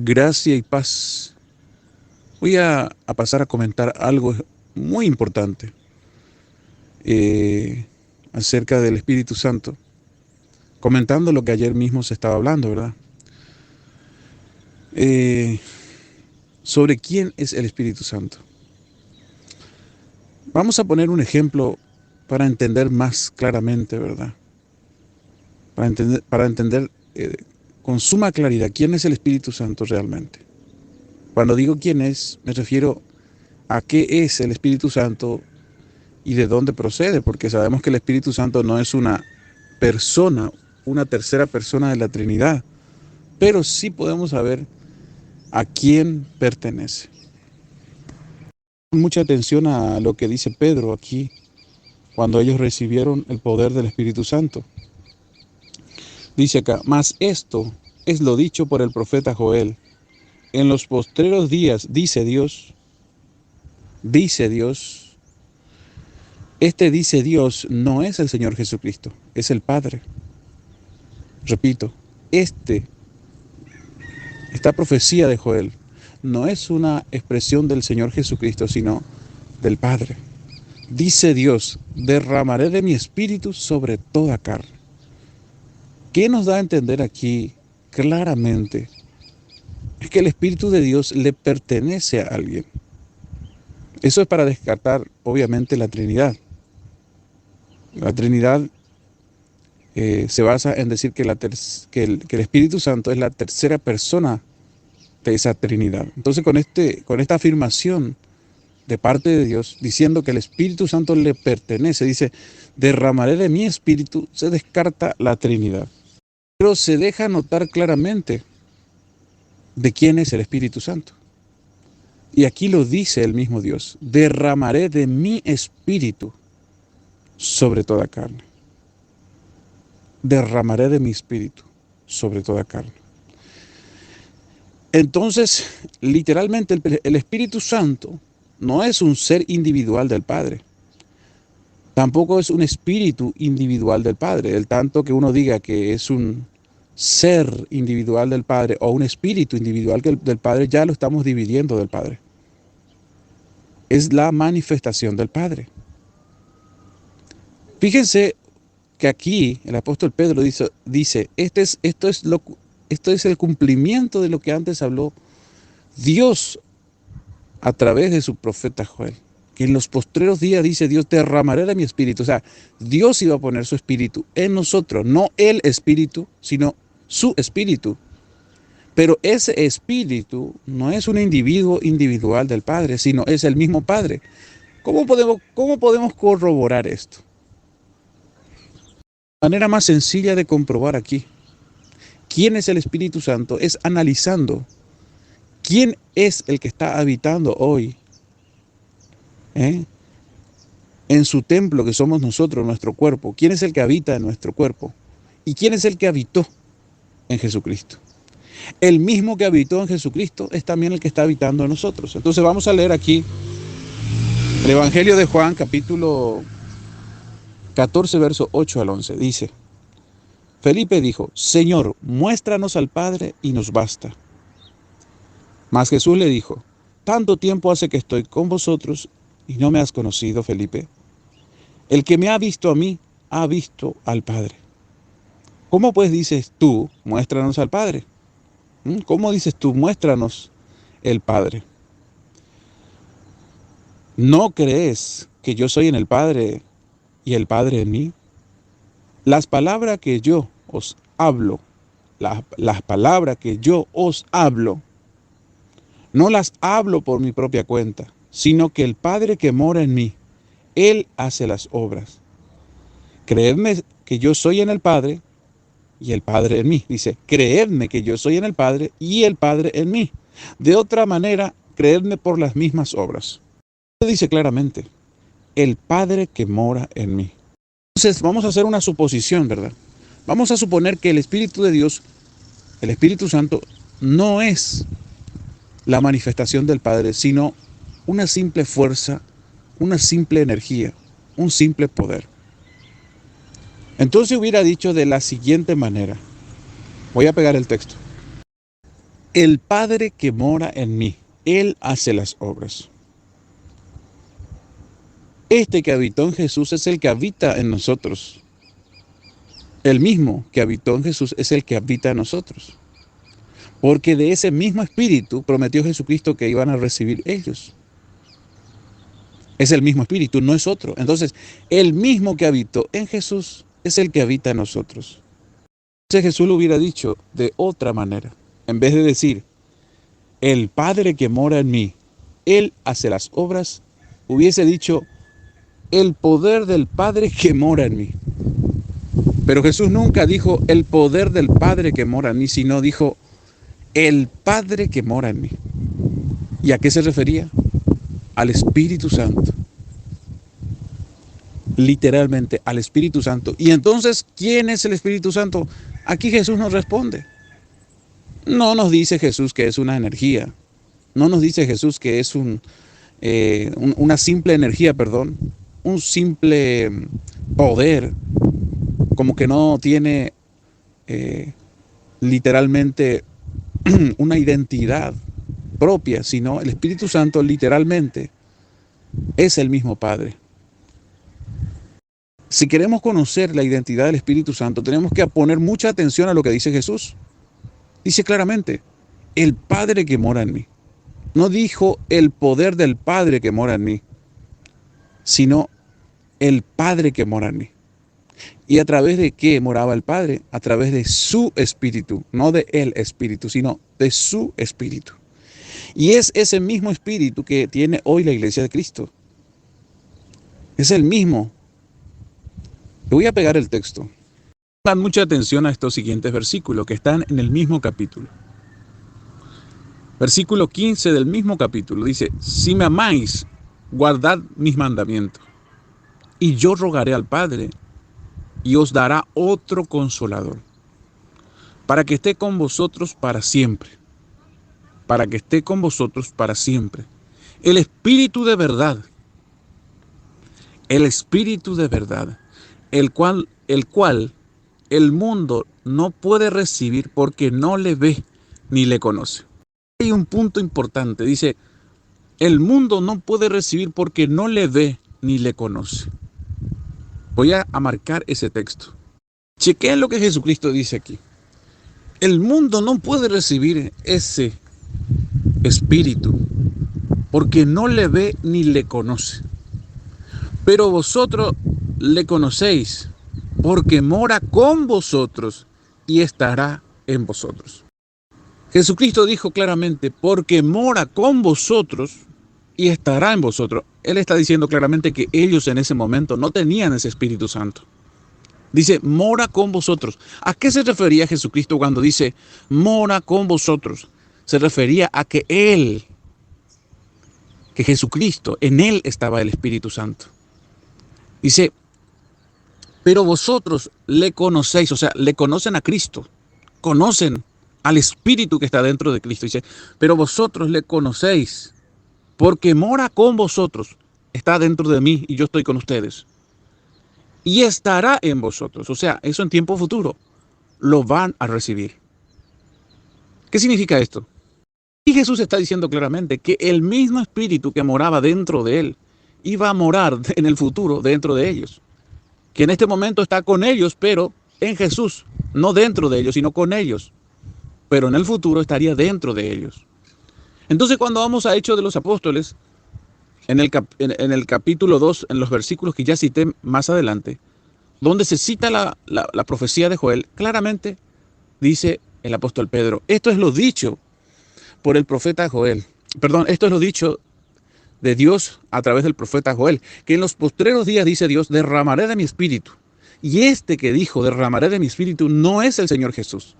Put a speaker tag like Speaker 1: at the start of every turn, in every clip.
Speaker 1: Gracia y paz. Voy a pasar a comentar algo muy importante eh, acerca del Espíritu Santo, comentando lo que ayer mismo se estaba hablando, ¿verdad? Eh, sobre quién es el Espíritu Santo. Vamos a poner un ejemplo para entender más claramente, ¿verdad? Para entender con suma claridad quién es el Espíritu Santo realmente. Cuando digo quién es, me refiero a qué es el Espíritu Santo y de dónde procede, porque sabemos que el Espíritu Santo no es una persona, una tercera persona de la Trinidad, pero sí podemos saber a quién pertenece. Mucha atención a lo que dice Pedro aquí, cuando ellos recibieron el poder del Espíritu Santo. Dice acá, mas esto es lo dicho por el profeta Joel. En los postreros días, dice Dios, dice Dios no es el Señor Jesucristo, es el Padre. Repito, esta profecía de Joel no es una expresión del Señor Jesucristo, sino del Padre. Dice Dios, derramaré de mi espíritu sobre toda carne. ¿Qué nos da a entender aquí claramente? Es que el Espíritu de Dios le pertenece a alguien. Eso es para descartar, obviamente, la Trinidad. La Trinidad se basa en decir que el Espíritu Santo es la tercera persona de esa Trinidad. Entonces, con esta afirmación de parte de Dios, diciendo que el Espíritu Santo le pertenece, dice, derramaré de mi espíritu, se descarta la Trinidad. Pero se deja notar claramente de quién es el Espíritu Santo. Y aquí lo dice el mismo Dios, derramaré de mi espíritu sobre toda carne. Derramaré de mi espíritu sobre toda carne. Entonces, literalmente el Espíritu Santo no es un ser individual del Padre. Tampoco es un espíritu individual del Padre. El tanto que uno diga que es un ser individual del Padre o un espíritu individual del Padre, ya lo estamos dividiendo del Padre. Es la manifestación del Padre. Fíjense que aquí el apóstol Pedro dice esto es el cumplimiento de lo que antes habló Dios a través de su profeta Joel, que en los postreros días, dice Dios, derramaré de mi espíritu. O sea, Dios iba a poner su espíritu en nosotros, no el espíritu, sino su espíritu. Pero ese espíritu no es un individuo individual del Padre, sino es el mismo Padre. ¿Cómo podemos corroborar esto? La manera más sencilla de comprobar aquí quién es el Espíritu Santo es analizando quién es el que está habitando hoy en su templo, que somos nosotros, nuestro cuerpo. ¿Quién es el que habita en nuestro cuerpo? ¿Y quién es el que habitó en Jesucristo? El mismo que habitó en Jesucristo es también el que está habitando en nosotros. Entonces vamos a leer aquí el Evangelio de Juan, capítulo 14, verso 8 al 11. Dice, Felipe dijo, Señor, muéstranos al Padre y nos basta. Mas Jesús le dijo, tanto tiempo hace que estoy con vosotros y no me has conocido, Felipe. El que me ha visto a mí, ha visto al Padre. ¿Cómo pues dices tú, muéstranos al Padre? ¿Cómo dices tú, muéstranos el Padre? ¿No crees que yo soy en el Padre y el Padre en mí? Las palabras que yo os hablo, las palabras que yo os hablo, no las hablo por mi propia cuenta, sino que el Padre que mora en mí, Él hace las obras. Creedme que yo soy en el Padre y el Padre en mí. Dice, creedme que yo soy en el Padre y el Padre en mí. De otra manera, creedme por las mismas obras. Dice claramente, el Padre que mora en mí. Entonces, vamos a hacer una suposición, ¿verdad? Vamos a suponer que el Espíritu de Dios, el Espíritu Santo, no es la manifestación del Padre, sino una simple fuerza, una simple energía, un simple poder. Entonces hubiera dicho de la siguiente manera, voy a pegar el texto. El Padre que mora en mí, Él hace las obras. Este que habitó en Jesús es el que habita en nosotros. El mismo que habitó en Jesús es el que habita en nosotros. Porque de ese mismo espíritu prometió Jesucristo que iban a recibir ellos. Es el mismo espíritu, no es otro. Entonces, el mismo que habitó en Jesús es el que habita en nosotros. Entonces Jesús lo hubiera dicho de otra manera. En vez de decir, el Padre que mora en mí, Él hace las obras, hubiese dicho, el poder del Padre que mora en mí. Pero Jesús nunca dijo el poder del Padre que mora en mí, sino dijo el Padre que mora en mí. ¿Y a qué se refería? Al Espíritu Santo. Literalmente al Espíritu Santo. Y entonces, ¿quién es el Espíritu Santo? Aquí Jesús nos responde. No nos dice Jesús que es una energía. No nos dice Jesús que es una simple energía, un simple poder, como que no tiene literalmente una identidad propia, sino el Espíritu Santo literalmente es el mismo Padre. Si queremos conocer la identidad del Espíritu Santo, tenemos que poner mucha atención a lo que dice Jesús. Dice claramente, el Padre que mora en mí. No dijo el poder del Padre que mora en mí, sino el Padre que mora en mí. ¿Y a través de qué moraba el Padre? A través de su Espíritu, no de el Espíritu, sino de su Espíritu. Y es ese mismo Espíritu que tiene hoy la Iglesia de Cristo. Es el mismo. Le voy a pegar el texto. Dan mucha atención a estos siguientes versículos que están en el mismo capítulo. Versículo 15 del mismo capítulo dice, si me amáis, guardad mis mandamientos, y yo rogaré al Padre, y os dará otro consolador, para que esté con vosotros para siempre. Para que esté con vosotros para siempre. El Espíritu de verdad. El Espíritu de verdad. El cual el mundo no puede recibir porque no le ve ni le conoce. Hay un punto importante. Dice, el mundo no puede recibir porque no le ve ni le conoce. Voy a marcar ese texto. Chequen lo que Jesucristo dice aquí. El mundo no puede recibir ese Espíritu porque no le ve ni le conoce. Pero vosotros le conocéis porque mora con vosotros y estará en vosotros. Jesucristo dijo claramente, porque mora con vosotros y estará en vosotros. Él está diciendo claramente que ellos en ese momento no tenían ese Espíritu Santo. Dice, mora con vosotros. ¿A qué se refería Jesucristo cuando dice, mora con vosotros? Se refería a que Jesucristo, en Él estaba el Espíritu Santo. Dice, pero vosotros le conocéis, o sea, le conocen a Cristo, conocen al Espíritu que está dentro de Cristo. Dice, pero vosotros le conocéis, porque mora con vosotros, está dentro de mí y yo estoy con ustedes. Y estará en vosotros, o sea, eso en tiempo futuro, lo van a recibir. ¿Qué significa esto? Y Jesús está diciendo claramente que el mismo Espíritu que moraba dentro de Él, iba a morar en el futuro dentro de ellos. Que en este momento está con ellos, pero en Jesús, no dentro de ellos, sino con ellos. Pero en el futuro estaría dentro de ellos. Entonces cuando vamos a Hechos de los Apóstoles, en el capítulo 2, en los versículos que ya cité más adelante, donde se cita la profecía de Joel, claramente dice el apóstol Pedro, esto es lo dicho por el profeta Joel. Perdón, esto es lo dicho de Dios a través del profeta Joel, que en los postreros días, dice Dios, derramaré de mi espíritu. Y este que dijo, derramaré de mi espíritu, no es el Señor Jesús,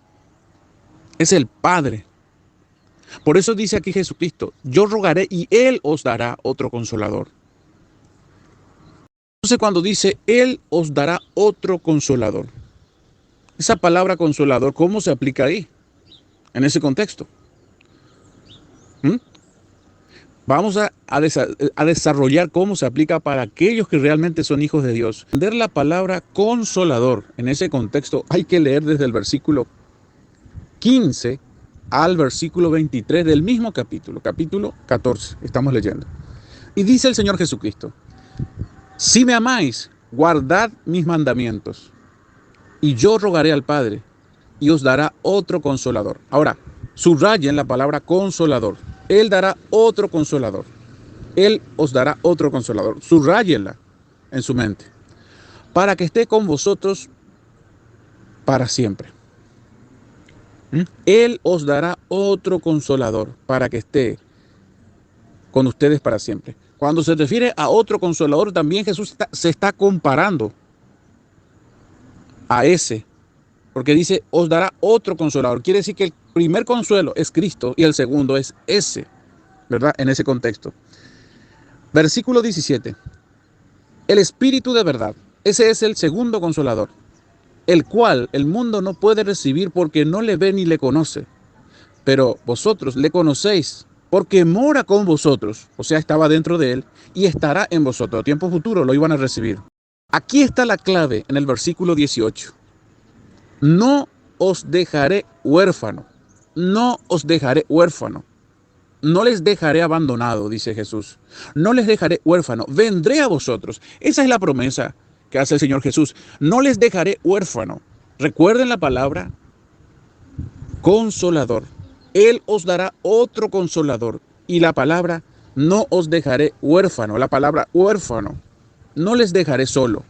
Speaker 1: es el Padre. Por eso dice aquí Jesucristo, yo rogaré y Él os dará otro consolador. Entonces cuando dice, Él os dará otro consolador, esa palabra consolador, ¿cómo se aplica ahí? En ese contexto. Vamos a desarrollar cómo se aplica para aquellos que realmente son hijos de Dios. Entender la palabra consolador en ese contexto hay que leer desde el versículo 15 al versículo 23 del mismo capítulo 14, estamos leyendo. Y dice el Señor Jesucristo: si me amáis, guardad mis mandamientos, y yo rogaré al Padre, y os dará otro consolador. Ahora, subrayen la palabra consolador. Él dará otro consolador. Él os dará otro consolador. Subrayenla en su mente, para que esté con vosotros para siempre. Él os dará otro consolador para que esté con ustedes para siempre. Cuando se refiere a otro consolador, también Jesús se está comparando a ese, porque dice, os dará otro consolador. Quiere decir que el primer consuelo es Cristo y el segundo es ese, ¿verdad? En ese contexto. Versículo 17. El Espíritu de verdad, ese es el segundo consolador, el cual el mundo no puede recibir porque no le ve ni le conoce. Pero vosotros le conocéis porque mora con vosotros, o sea, estaba dentro de él y estará en vosotros. A tiempo futuro lo iban a recibir. Aquí está la clave en el versículo 18. No os dejaré huérfano, no os dejaré huérfano, no les dejaré abandonado, dice Jesús. No les dejaré huérfano, vendré a vosotros. Esa es la promesa que hace el Señor Jesús. No les dejaré huérfano. Recuerden la palabra consolador. Él os dará otro consolador. Y la palabra no os dejaré huérfano. La palabra huérfano. No les dejaré solo.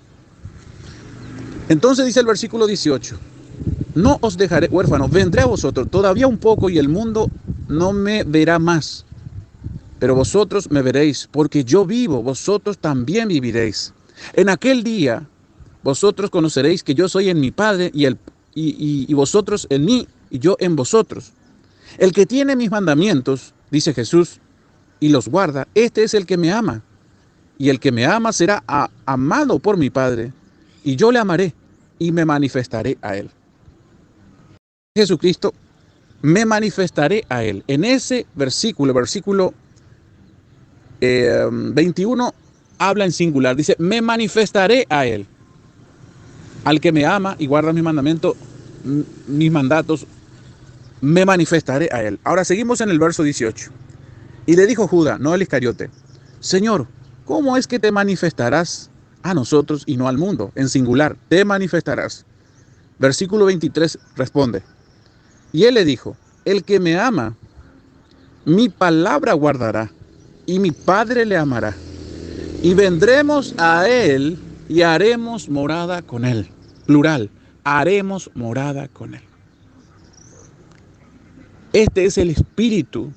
Speaker 1: Entonces dice el versículo 18. No os dejaré huérfano. Vendré a vosotros todavía un poco y el mundo no me verá más. Pero vosotros me veréis, porque yo vivo, vosotros también viviréis. En aquel día vosotros conoceréis que yo soy en mi Padre y vosotros en mí y yo en vosotros. El que tiene mis mandamientos, dice Jesús, y los guarda, este es el que me ama. Y el que me ama será amado por mi Padre, y yo le amaré y me manifestaré a él. Jesucristo, me manifestaré a él. En ese versículo 21, habla en singular, dice, me manifestaré a él. Al que me ama y guarda mis mandamientos, mis mandatos, me manifestaré a él. Ahora seguimos en el verso 18. Y le dijo Judas, no el Iscariote, Señor, ¿cómo es que te manifestarás a nosotros y no al mundo? En singular, te manifestarás. Versículo 23 responde. Y él le dijo, el que me ama, mi palabra guardará, y mi Padre le amará. Y vendremos a él y haremos morada con él. Plural, haremos morada con él. Este es el Espíritu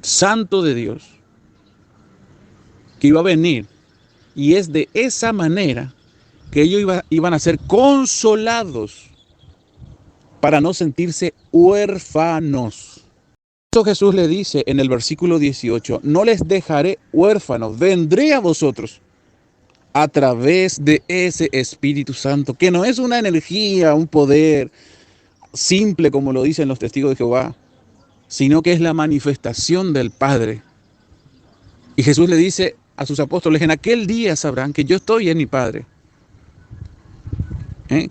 Speaker 1: Santo de Dios que iba a venir. Y es de esa manera que ellos iban a ser consolados para no sentirse huérfanos. Eso Jesús le dice en el versículo 18, no les dejaré huérfanos, vendré a vosotros a través de ese Espíritu Santo, que no es una energía, un poder simple como lo dicen los testigos de Jehová, sino que es la manifestación del Padre. Y Jesús le dice a sus apóstoles, en aquel día sabrán que yo estoy en mi Padre.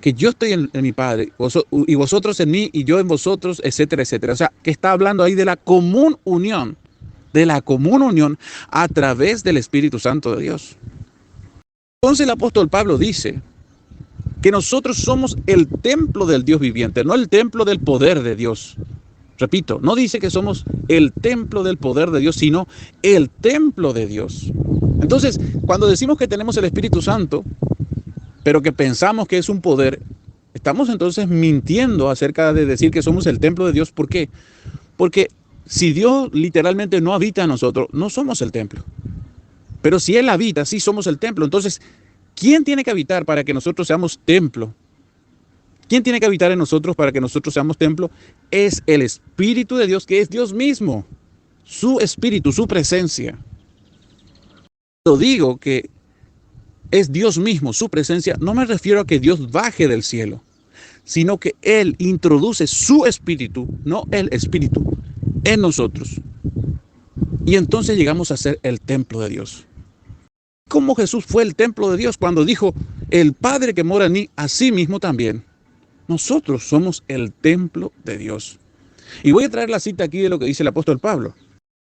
Speaker 1: Que yo estoy en mi Padre, y vosotros en mí, y yo en vosotros, etcétera, etcétera. O sea, que está hablando ahí de la común unión a través del Espíritu Santo de Dios. Entonces el apóstol Pablo dice que nosotros somos el templo del Dios viviente, no el templo del poder de Dios. Repito, no dice que somos el templo del poder de Dios, sino el templo de Dios. Entonces, cuando decimos que tenemos el Espíritu Santo, pero que pensamos que es un poder, estamos entonces mintiendo acerca de decir que somos el templo de Dios. ¿Por qué? Porque si Dios literalmente no habita en nosotros, no somos el templo. Pero si Él habita, sí somos el templo. Entonces, ¿quién tiene que habitar para que nosotros seamos templo? ¿Quién tiene que habitar en nosotros para que nosotros seamos templo? Es el Espíritu de Dios, que es Dios mismo. Su Espíritu, su presencia. Cuando digo que es Dios mismo, su presencia, no me refiero a que Dios baje del cielo, sino que Él introduce su Espíritu, no el Espíritu, en nosotros. Y entonces llegamos a ser el templo de Dios. Como Jesús fue el templo de Dios cuando dijo, el Padre que mora en mí, así mismo también. Nosotros somos el templo de Dios. Y voy a traer la cita aquí de lo que dice el apóstol Pablo.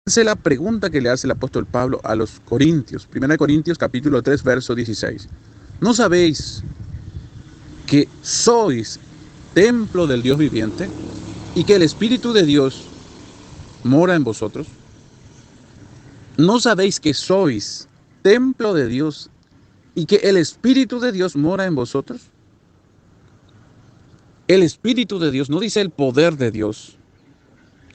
Speaker 1: Esa es la pregunta que le hace el apóstol Pablo a los Corintios. 1 Corintios capítulo 3, verso 16. ¿No sabéis que sois templo del Dios viviente y que el Espíritu de Dios mora en vosotros? ¿No sabéis que sois templo de Dios y que el Espíritu de Dios mora en vosotros? El Espíritu de Dios, no dice el poder de Dios,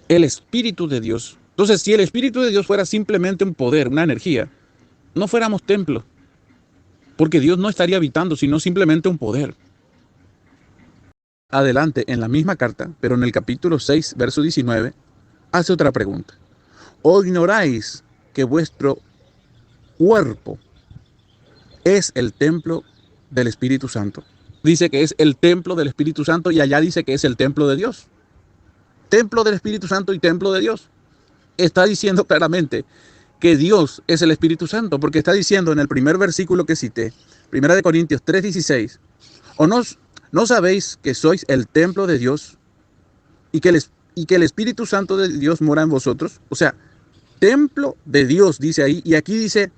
Speaker 1: el Espíritu de Dios. Entonces, si el Espíritu de Dios fuera simplemente un poder, una energía, no fuéramos templo, porque Dios no estaría habitando, sino simplemente un poder. Adelante, en la misma carta, pero en el capítulo 6, verso 19, hace otra pregunta. ¿O ignoráis que vuestro cuerpo es el templo del Espíritu Santo? Dice que es el templo del Espíritu Santo y allá dice que es el templo de Dios. Templo del Espíritu Santo y templo de Dios. Está diciendo claramente que Dios es el Espíritu Santo, porque está diciendo en el primer versículo que cité, 1 Corintios 3:16, ¿o no sabéis que sois el templo de Dios y que el Espíritu Santo de Dios mora en vosotros? O sea, templo de Dios, dice ahí, y aquí dice,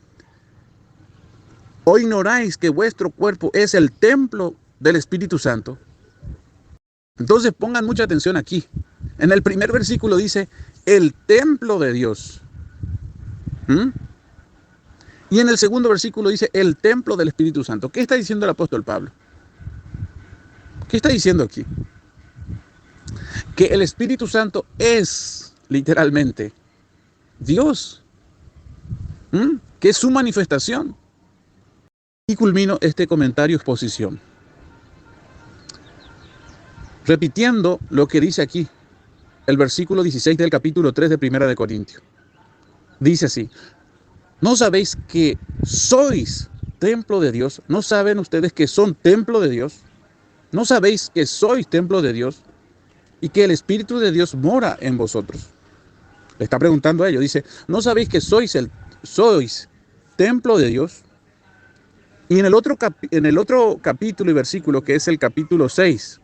Speaker 1: ¿o ignoráis que vuestro cuerpo es el templo del Espíritu Santo? Entonces pongan mucha atención aquí. En el primer versículo dice, el templo de Dios. Y en el segundo versículo dice, el templo del Espíritu Santo. ¿Qué está diciendo el apóstol Pablo? ¿Qué está diciendo aquí? Que el Espíritu Santo es, literalmente, Dios. Que es su manifestación. Y culmino este comentario exposición, repitiendo lo que dice aquí, el versículo 16 del capítulo 3 de 1 Corintios. Dice así, ¿no sabéis que sois templo de Dios? ¿No saben ustedes que son templo de Dios? ¿No sabéis que sois templo de Dios y que el Espíritu de Dios mora en vosotros? Le está preguntando a ellos, dice, ¿no sabéis que sois templo de Dios? Y en el otro capítulo y versículo, que es el capítulo 6,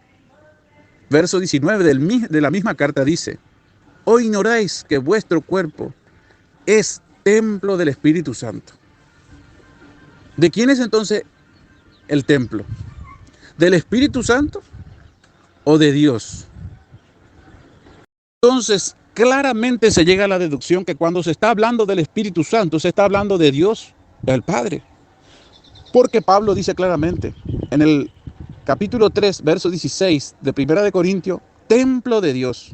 Speaker 1: verso 19 de la misma carta, dice, ¿o ignoráis que vuestro cuerpo es templo del Espíritu Santo? ¿De quién es entonces el templo? ¿Del Espíritu Santo o de Dios? Entonces, claramente se llega a la deducción que cuando se está hablando del Espíritu Santo, se está hablando de Dios, el Padre. Porque Pablo dice claramente en el capítulo 3, verso 16 de 1 Corintios, templo de Dios.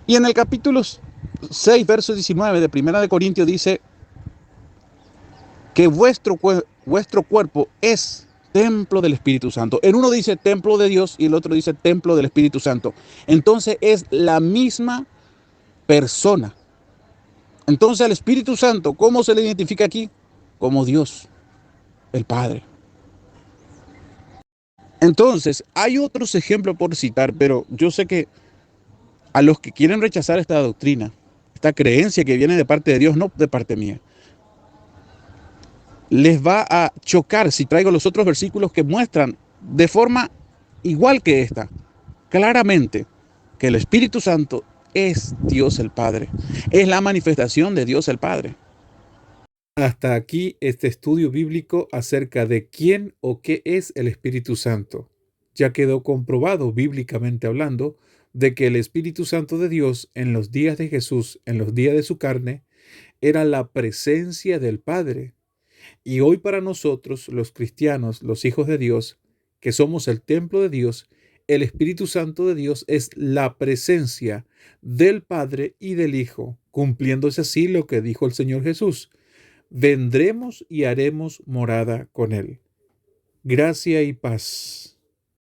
Speaker 1: Y en el capítulo 6, verso 19 de 1 Corintios dice que vuestro cuerpo es templo del Espíritu Santo. En uno dice templo de Dios y el otro dice templo del Espíritu Santo. Entonces es la misma persona. Entonces al Espíritu Santo, ¿cómo se le identifica aquí? Como Dios, el Padre. Entonces, hay otros ejemplos por citar, pero yo sé que a los que quieren rechazar esta doctrina, esta creencia que viene de parte de Dios, no de parte mía, les va a chocar si traigo los otros versículos que muestran de forma igual que esta, claramente, que el Espíritu Santo es Dios el Padre, es la manifestación de Dios el Padre.
Speaker 2: Hasta aquí este estudio bíblico acerca de quién o qué es el Espíritu Santo. Ya quedó comprobado bíblicamente hablando de que el Espíritu Santo de Dios en los días de Jesús, en los días de su carne, era la presencia del Padre. Y hoy para nosotros, los cristianos, los hijos de Dios, que somos el templo de Dios, el Espíritu Santo de Dios es la presencia del Padre y del Hijo, cumpliéndose así lo que dijo el Señor Jesús. Vendremos y haremos morada con él. Gracia y paz.